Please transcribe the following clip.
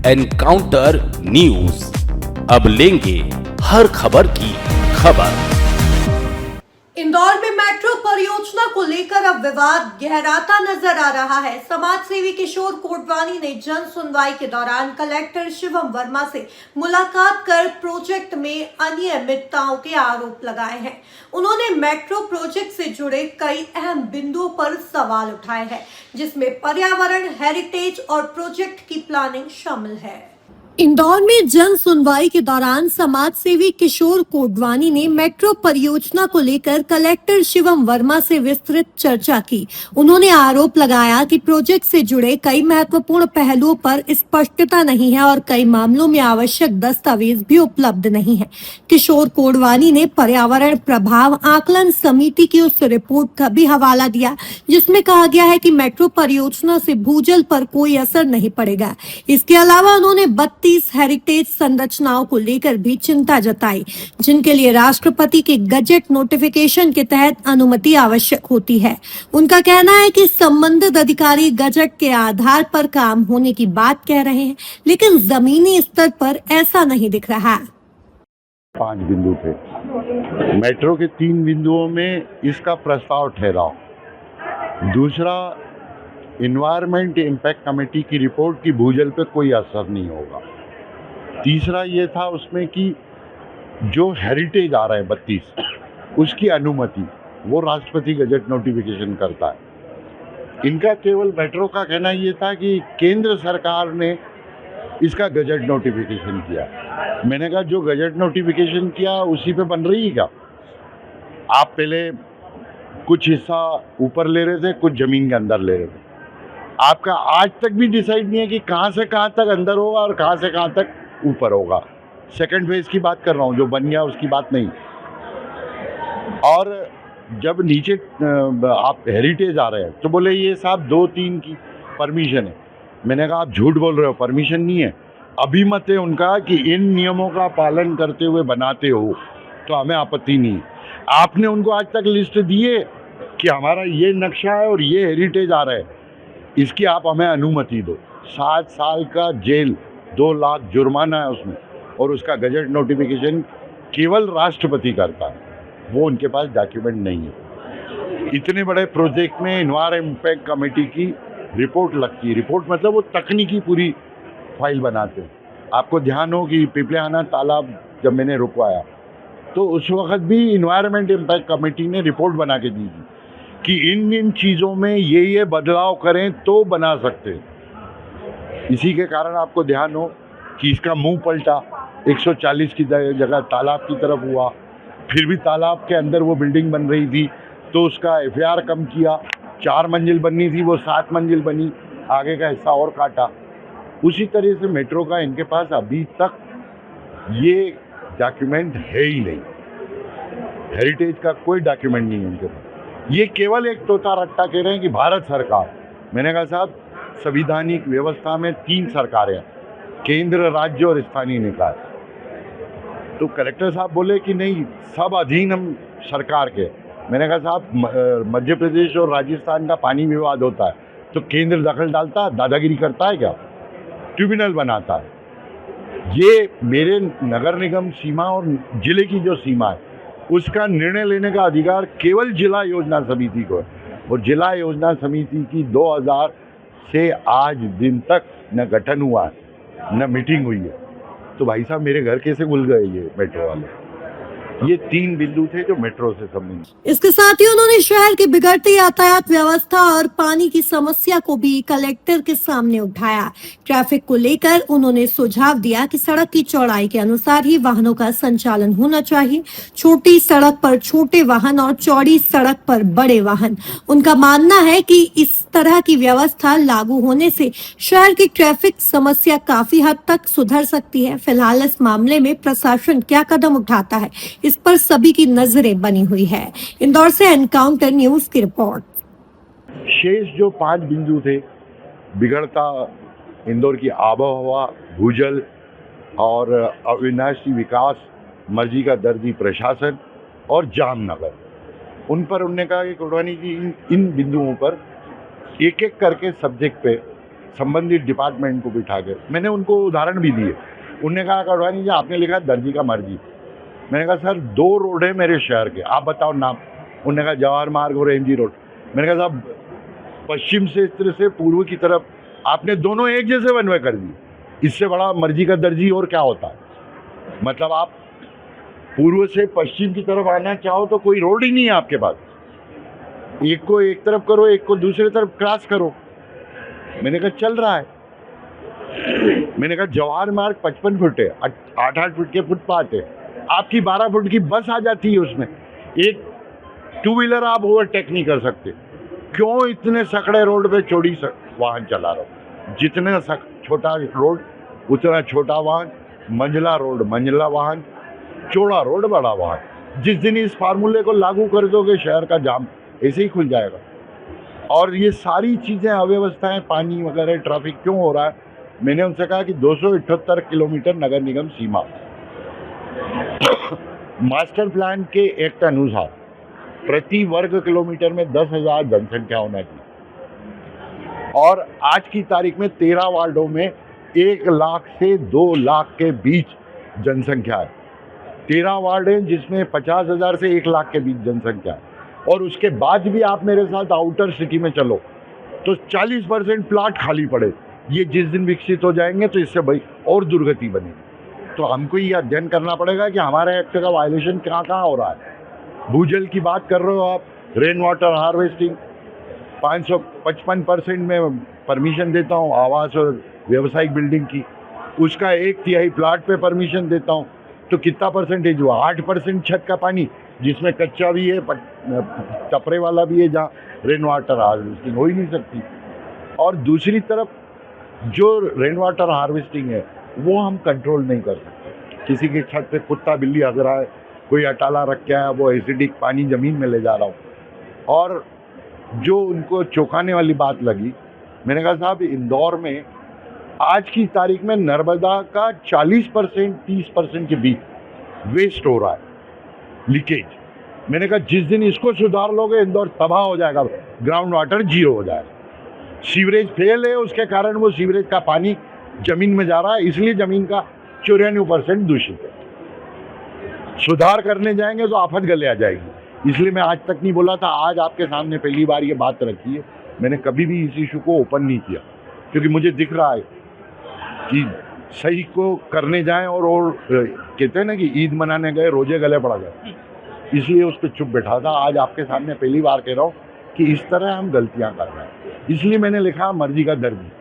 Encounter news, अब लेंगे हर खबर की खबर। इंदौर में मेट्रो परियोजना को लेकर अब विवाद गहराता नजर आ रहा है। समाज सेवी किशोर कोटवानी ने जन सुनवाई के दौरान कलेक्टर शिवम वर्मा से मुलाकात कर प्रोजेक्ट में अनियमितताओं के आरोप लगाए हैं। उन्होंने मेट्रो प्रोजेक्ट से जुड़े कई अहम बिंदुओं पर सवाल उठाए हैं, जिसमें पर्यावरण, हेरिटेज और प्रोजेक्ट की प्लानिंग शामिल है। इंदौर में जन सुनवाई के दौरान समाज सेवी किशोर कोटवानी ने मेट्रो परियोजना को लेकर कलेक्टर शिवम वर्मा से विस्तृत चर्चा की। उन्होंने आरोप लगाया कि प्रोजेक्ट से जुड़े कई महत्वपूर्ण पहलुओं पर स्पष्टता नहीं है और कई मामलों में आवश्यक दस्तावेज भी उपलब्ध नहीं है। किशोर कोटवानी ने पर्यावरण प्रभाव आकलन समिति की उस रिपोर्ट का भी हवाला दिया, जिसमें कहा गया है कि मेट्रो परियोजना से भूजल पर कोई असर नहीं पड़ेगा। इसके अलावा उन्होंने 32 हेरिटेज संरचनाओं को लेकर भी चिंता जताई, जिनके लिए राष्ट्रपति के गजट नोटिफिकेशन के तहत अनुमति आवश्यक होती है। उनका कहना है कि संबंधित अधिकारी गजट के आधार पर काम होने की बात कह रहे हैं, लेकिन जमीनी स्तर पर ऐसा नहीं दिख रहा। 5 बिंदु थे। मेट्रो के 3 बिंदुओं में इसका प्रस्ताव ठहरा। दूसरा, इन्वायरमेंट इम्पैक्ट कमेटी की रिपोर्ट की भूजल पे कोई असर नहीं होगा। तीसरा ये था उसमें कि जो हेरिटेज आ रहा है 32, उसकी अनुमति वो राष्ट्रपति गजट नोटिफिकेशन करता है। इनका केवल मेट्रो का कहना ये था कि केंद्र सरकार ने इसका गजट नोटिफिकेशन किया। मैंने कहा जो गजट नोटिफिकेशन किया उसी पे बन रही है क्या? आप पहले कुछ हिस्सा ऊपर ले रहे थे, कुछ जमीन के अंदर ले रहे थे। आपका आज तक भी डिसाइड नहीं है कि कहाँ से कहाँ तक अंदर होगा और कहाँ से कहाँ तक ऊपर होगा। सेकंड फेज की बात कर रहा हूँ, जो बन गया उसकी बात नहीं। और जब नीचे आप हेरिटेज आ रहे हैं तो बोले ये साहब 2-3 की परमिशन है। मैंने कहा आप झूठ बोल रहे हो, परमिशन नहीं है। अभिमत है उनका कि इन नियमों का पालन करते हुए बनाते हो तो हमें आपत्ति नहीं है। आपने उनको आज तक लिस्ट दी है कि हमारा ये नक्शा है और ये हेरिटेज आ रहा है, इसकी आप हमें अनुमति दो। 7 साल का जेल, 2 लाख जुर्माना है उसमें, और उसका गजट नोटिफिकेशन केवल राष्ट्रपति करता है। वो उनके पास डॉक्यूमेंट नहीं है। इतने बड़े प्रोजेक्ट में इन्वायरमेंट इम्पैक्ट कमेटी की रिपोर्ट लगती है। रिपोर्ट मतलब वो तकनीकी पूरी फाइल बनाते हैं। आपको ध्यान हो कि पिपलियाना तालाब जब मैंने रुकवाया तो उस वक्त भी इन्वायरमेंट इम्पैक्ट कमेटी ने रिपोर्ट बना के दी थी कि इन चीज़ों में ये बदलाव करें तो बना सकते हैं। इसी के कारण आपको ध्यान हो कि इसका मुंह पलटा 140 की जगह तालाब की तरफ हुआ। फिर भी तालाब के अंदर वो बिल्डिंग बन रही थी तो उसका FAR कम किया। 4 मंजिल बननी थी, वो 7 मंजिल बनी, आगे का हिस्सा और काटा। उसी तरह से मेट्रो का इनके पास अभी तक ये डॉक्यूमेंट है ही नहीं। हेरिटेज का कोई डॉक्यूमेंट नहीं है इनके पास। ये केवल एक तोता रट्टा कह रहे हैं कि भारत सरकार। मैंने कहा साहब, संविधानिक व्यवस्था में 3 सरकारें हैं, केंद्र, राज्य और स्थानीय निकाय। तो कलेक्टर साहब बोले कि नहीं, सब अधीन हम सरकार के। मैंने कहा साहब, मध्य प्रदेश और राजस्थान का पानी विवाद होता है तो केंद्र दखल डालता है, दादागिरी करता है क्या? ट्रिब्यूनल बनाता है। ये मेरे नगर निगम सीमा और जिले की जो सीमा है उसका निर्णय लेने का अधिकार केवल जिला योजना समिति को है। और जिला योजना समिति की 2000 से आज दिन तक न गठन हुआ है न मीटिंग हुई है। तो भाई साहब, मेरे घर कैसे खुल गए ये मेट्रो वाले? ये 3 बिंदु थे जो मेट्रो से संबंधित। इसके साथ ही उन्होंने शहर की बिगड़ती यातायात व्यवस्था और पानी की समस्या को भी कलेक्टर के सामने उठाया। ट्रैफिक को लेकर उन्होंने सुझाव दिया कि सड़क की चौड़ाई के अनुसार ही वाहनों का संचालन होना चाहिए। छोटी सड़क पर छोटे वाहन और चौड़ी सड़क पर बड़े वाहन। उनका मानना है कि इस तरह की व्यवस्था लागू होने से शहर की ट्रैफिक समस्या काफी हद तक सुधर सकती है। फिलहाल इस मामले में प्रशासन क्या कदम उठाता है, इस पर सभी की नजरें बनी हुई है। इंदौर से एनकाउंटर न्यूज की रिपोर्ट। शेष जो 5 बिंदु थे, बिगड़ता इंदौर की आबोहवा, भूजल और अविनाशी विकास, मर्जी का दर्जी प्रशासन और जामनगर, उन पर उन्होंने कहा कि कोटवानी जी इन बिंदुओं पर एक एक करके सब्जेक्ट पे संबंधित डिपार्टमेंट को बिठा के मैंने उनको उदाहरण भी दिए। उनने कहा कड़वानी जी आपने लिखा दर्जी का मर्जी। मैंने कहा सर 2 रोड है मेरे शहर के, आप बताओ नाम। उन्होंने कहा जवाहर मार्ग और एमजी रोड। मैंने कहा साहब पश्चिम क्षेत्र से पूर्व की तरफ आपने दोनों एक जैसे बनवे कर दिए, इससे बड़ा मर्जी का दर्जी और क्या होता है। मतलब आप पूर्व से पश्चिम की तरफ आना चाहो तो कोई रोड ही नहीं है आपके पास, एक को एक तरफ करो, एक को दूसरी तरफ क्रॉस करो। मैंने कहा चल रहा है। मैंने कहा जवाहर मार्ग 55 फुट है, 8-8 फुट के फुटपाथ है, आपकी 12 फुट की बस आ जाती है उसमें, एक 2 व्हीलर आप ओवरटेक नहीं कर सकते। क्यों इतने सकड़े रोड पे चौड़ी वाहन चला रहा हो? जितने छोटा रोड उतना छोटा वाहन, मंझला रोड मंझला वाहन, चौड़ा रोड बड़ा वाहन। जिस दिन इस फार्मूले को लागू कर दोगे शहर का जाम ऐसे ही खुल जाएगा। और ये सारी चीज़ें अव्यवस्थाएं, पानी वगैरह, ट्रैफिक क्यों हो रहा है? मैंने उनसे कहा कि 278 किलोमीटर नगर निगम सीमा मास्टर प्लान के एक्ट अनुसार प्रति वर्ग किलोमीटर में 10,000 जनसंख्या होना चाहिए। और आज की तारीख में 13 वार्डों में 1 लाख से 2 लाख के बीच जनसंख्या है। 13 वार्ड हैं जिसमें 50,000 से 1 लाख के बीच जनसंख्या है। और उसके बाद भी आप मेरे साथ आउटर सिटी में चलो तो 40% प्लाट खाली पड़े। ये जिस दिन विकसित हो जाएंगे तो इससे भाई और दुर्गति बनेगी। तो हमको ये अध्ययन करना पड़ेगा कि हमारे एक्ट का वायलेशन कहाँ कहाँ हो रहा है। भूजल की बात कर रहे हो आप, रेन वाटर हार्वेस्टिंग 555% में परमिशन देता हूँ आवास और व्यावसायिक बिल्डिंग की, उसका 1/3 प्लाट पे परमिशन देता हूँ, तो कितना परसेंटेज हुआ? 8% छत का पानी, जिसमें कच्चा भी है, टपरे वाला भी है, जहाँ रेन वाटर हार्वेस्टिंग हो ही नहीं सकती। और दूसरी तरफ जो रेन वाटर हार्वेस्टिंग है वो हम कंट्रोल नहीं कर सकते। किसी की छत पे कुत्ता बिल्ली हग रहा है, कोई अटाला रख के आया, वो एसिडिक पानी ज़मीन में ले जा रहा हूँ। और जो उनको चौंकाने वाली बात लगी, मैंने कहा साहब इंदौर में आज की तारीख में नर्मदा का 40% 30% के बीच वेस्ट हो रहा है, लीकेज। मैंने कहा जिस दिन इसको सुधार लोगे इंदौर तबाह हो जाएगा, ग्राउंड वाटर 0 हो जाएगा। सीवरेज फेल है, उसके कारण वो सीवरेज का पानी जमीन में जा रहा है, इसलिए जमीन का 94% दूषित है। सुधार करने जाएंगे तो आफत गले आ जाएगी। इसलिए मैं आज तक नहीं बोला था, आज आपके सामने पहली बार ये बात रखी है। मैंने कभी भी इस इशू को ओपन नहीं किया, क्योंकि मुझे दिख रहा है कि सही को करने जाएं और कहते हैं ना कि ईद मनाने गए रोजे गले पड़ गए, इसलिए उस पर चुप बैठा था। आज आपके सामने पहली बार कह रहा हूँ कि इस तरह हम गलतियाँ कर रहे हैं, इसलिए मैंने लिखा मर्जी का दर्जी।